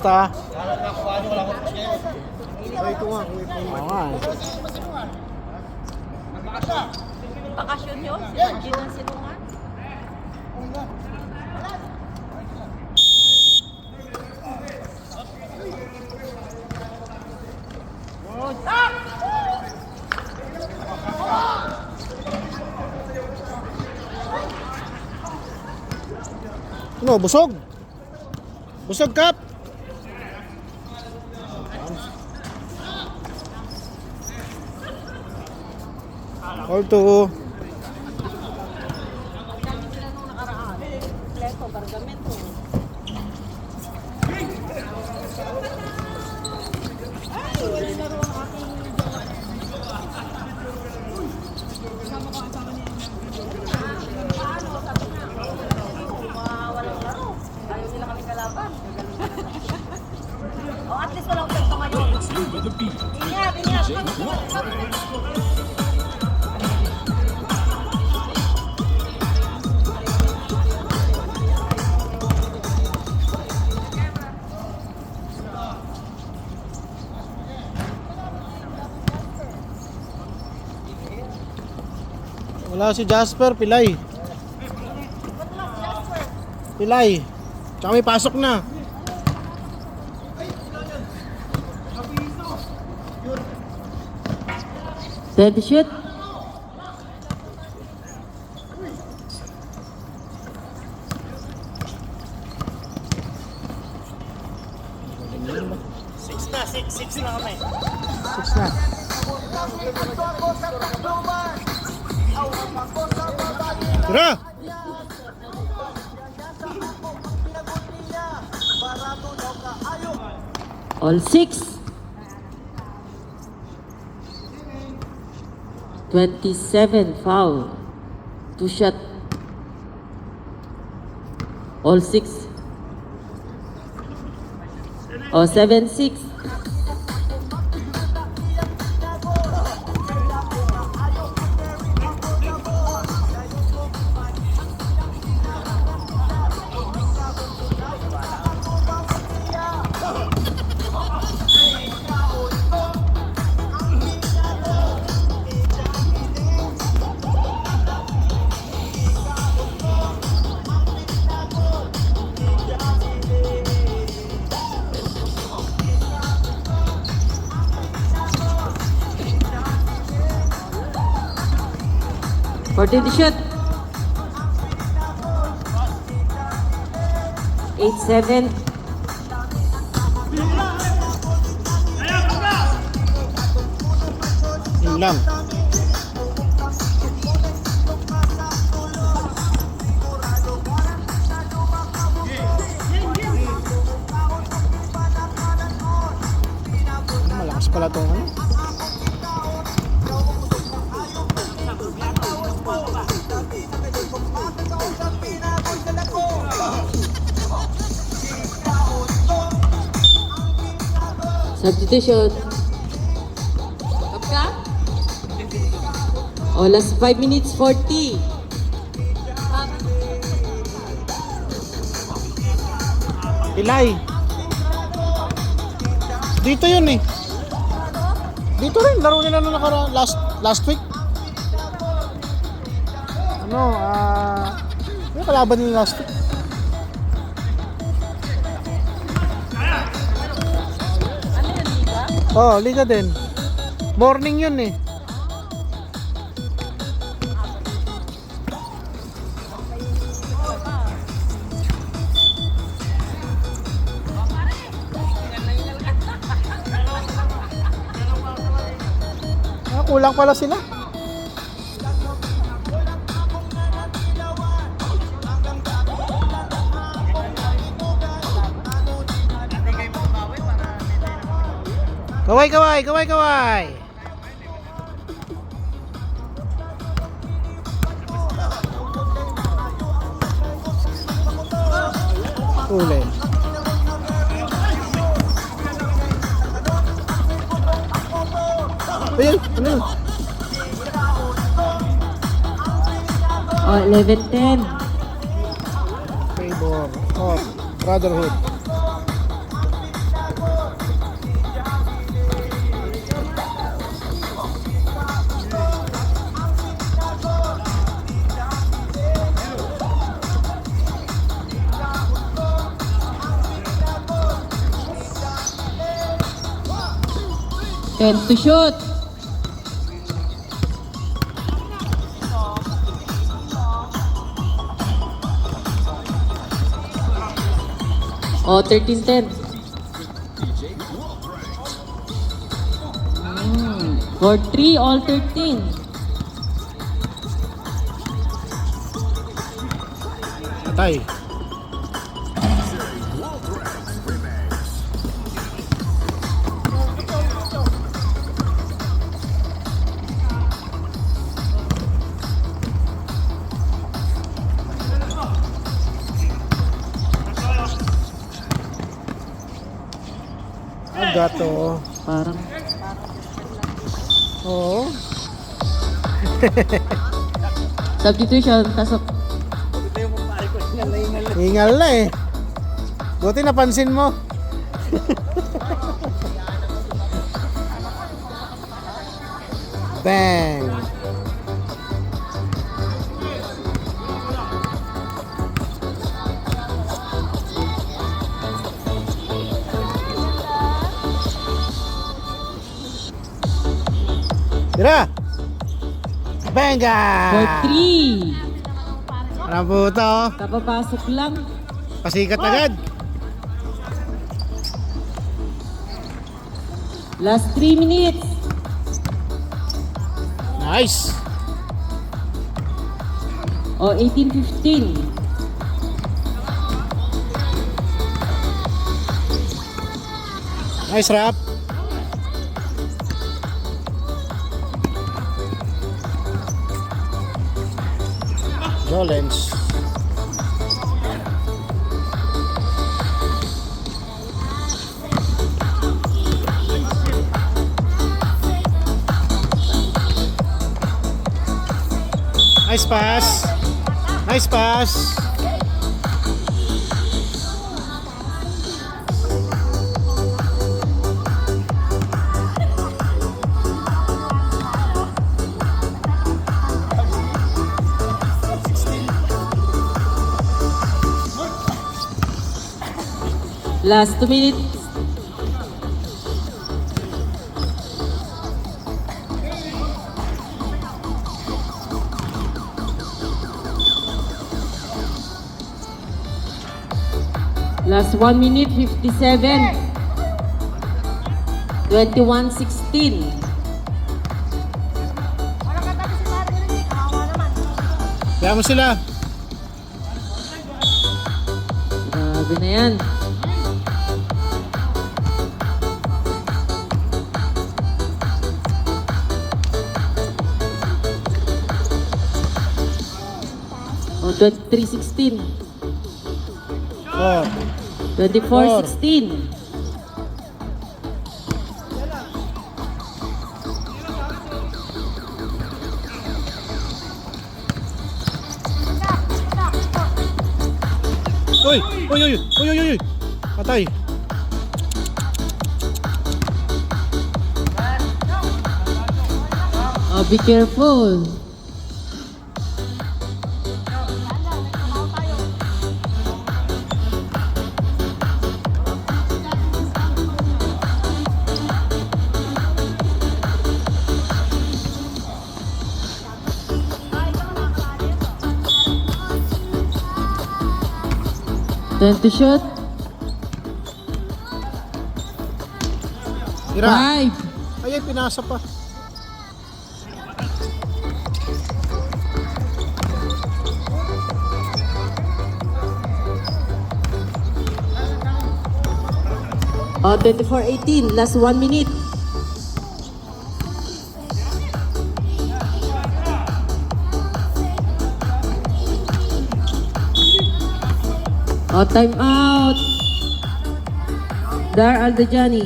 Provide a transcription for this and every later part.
basta. Ito nga, kung ito. Oo nga. Bakasyon yun, sinagin ng silungan. Ano, busog? Busog, Kap? Call to. Kompleto, bargamento. Ay, wala na rin ang aking kasama ko ang sama niya. Paano? Sabi na. Walang laro. Ayaw nila kami kalaban. O, at least walang pento ngayon. Ingat, ingat. Wala si Jasper, Pilay. Pilay. Tsaka may pasok na. Steady shoot. Six na. Tira! All six. 27 foul. 2 shot. All six. Oh, 7-6. The shot. 8-7. Yun lang. Malakas pala itong ano. Substitution. Up ka? Oh, last 5 minutes 40. Pilay. Dito yun eh. Dito rin, laro nila nung last week. Ano, yung kalaban nila last week. Oh, liga din. Morning yun eh. Kulang pala sila. Kaway, kaway, kaway, kaway. Uli. Ayun, ano yun? Oh, 11-10. Favor of Brotherhood. 10 to shoot. Oh, 13-10. For 3, all 13. Patay. Ang gato. Parang Oo. substitution, pasok. Hingal na eh. Buti napansin mo. Bang. Tira. Benga. For 3. Ano po ito? Kapapasok lang. Pasikat agad. Last 3 minutes. Nice. O, 18-15. Nice rap. Jolens. Nice pass. Nice pass. Last 2 minutes. Last 1 minute 57. 21-16. Kaya mo sila. Grabe na yan. O, 23-16. Oh. 24-16. Uy! Uy! Uy! Uy! Uy! Uy! Patay. Oh, be careful. Time to shoot. Tira. 5. Ay, pinasa pa. Oh, 24-18. Last 1 minute. Oh, time out. Dar Aldajani.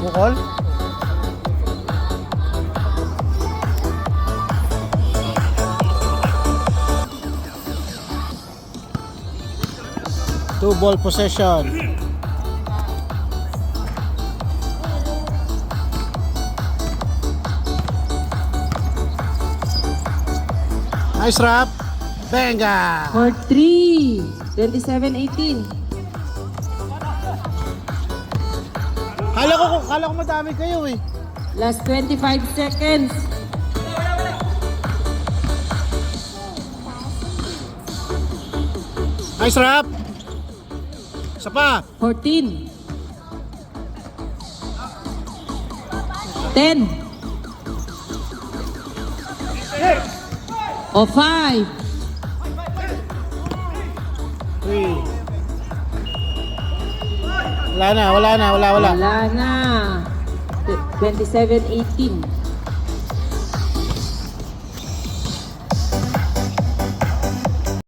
Bukol. Two ball possession. Nice rap. Benga. For 3. 27-18. Kala ko madami kayo eh. Last 25 seconds. Nice rap. Isa pa. 14. 10. O 5. 3. Wala na. Wala na. 27-18.